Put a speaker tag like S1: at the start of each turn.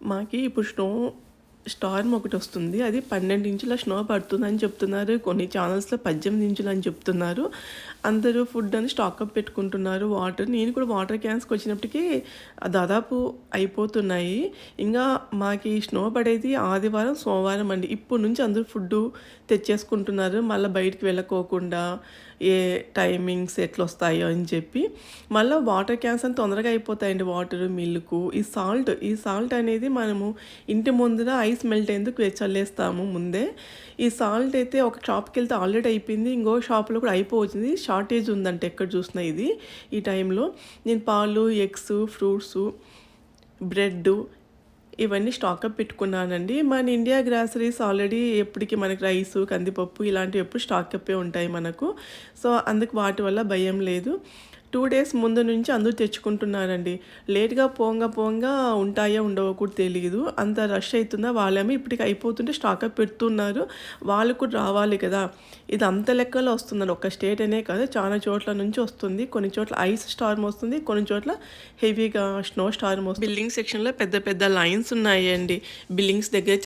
S1: మాకి ఇప్పుడు స్టార్మ్ ఒకటి వస్తుంది. అది 12 ఇంచుల స్నో పడుతుందని చెప్తున్నారు. కొన్ని ఛానల్స్‌లో 18 ఇంచులు అని చెప్తున్నారు. అందరూ ఫుడ్ అని స్టాకప్ పెట్టుకుంటున్నారు. వాటర్ నేను కూడా వాటర్ క్యాన్స్‌కి వచ్చినప్పటికీ దాదాపు అయిపోతున్నాయి. ఇంగా మాకి స్నో పడేది ఆదివారం, సోమవారం అండి. ఇప్పటి నుంచి అందరూ ఫుడ్డు తెచ్చేసుకుంటున్నారు. మళ్ళీ బయటికి వెళ్ళకోకుండా ఏ టైమింగ్స్ ఎట్లొస్తాయో అని చెప్పి. మళ్ళీ వాటర్ క్యాన్స్ అని తొందరగా అయిపోతాయండి. వాటరు, మిల్కు, ఈ సాల్ట్ అనేది మనము ఇంటి ముందర ఐస్ మెల్ట్ అయ్యేందుకు చల్లేస్తాము ముందే. ఈ సాల్ట్ అయితే ఒక షాప్కి వెళ్తే ఆల్రెడీ అయిపోయింది. ఇంకో షాప్లో కూడా అయిపోతుంది. షార్టేజ్ ఉందంటే ఎక్కడ చూసినా ఈ టైంలో. నేను పాలు, ఎగ్స్, ఫ్రూట్సు, బ్రెడ్ ఇవన్నీ స్టాకప్ పెట్టుకున్నానండి. మన ఇండియా గ్రాసరీస్ ఆల్రెడీ ఎప్పటికీ మనకి రైసు, కందిపప్పు ఇలాంటివి ఎప్పుడు స్టాకప్పే ఉంటాయి మనకు. సో అందుకు వాటి వల్ల భయం లేదు. 2 డేస్ ముందు నుంచి అందరూ తెచ్చుకుంటున్నారండి. లేట్‌గా పోంగా ఉంటాయో ఉండవో కూడా తెలీదు. అంత రష్ అయితుందా వాళ్ళేమో ఇప్పటికి అయిపోతుంటే స్టాకప్ పెడుతున్నారు. వాళ్ళు కూడా రావాలి కదా! ఇది అంత లెక్కలో వస్తుందండి. ఒక స్టేట్ అనే కాదు చాలా చోట్ల నుంచి వస్తుంది. కొన్ని చోట్ల ఐస్ స్టార్మ్ వస్తుంది. కొన్ని చోట్ల హెవీగా స్నో స్టార్మ్ వస్తుంది. బిల్డింగ్ సెక్షన్‌లో పెద్ద పెద్ద లైన్స్ ఉన్నాయండి. బిల్డింగ్స్ దగ్గర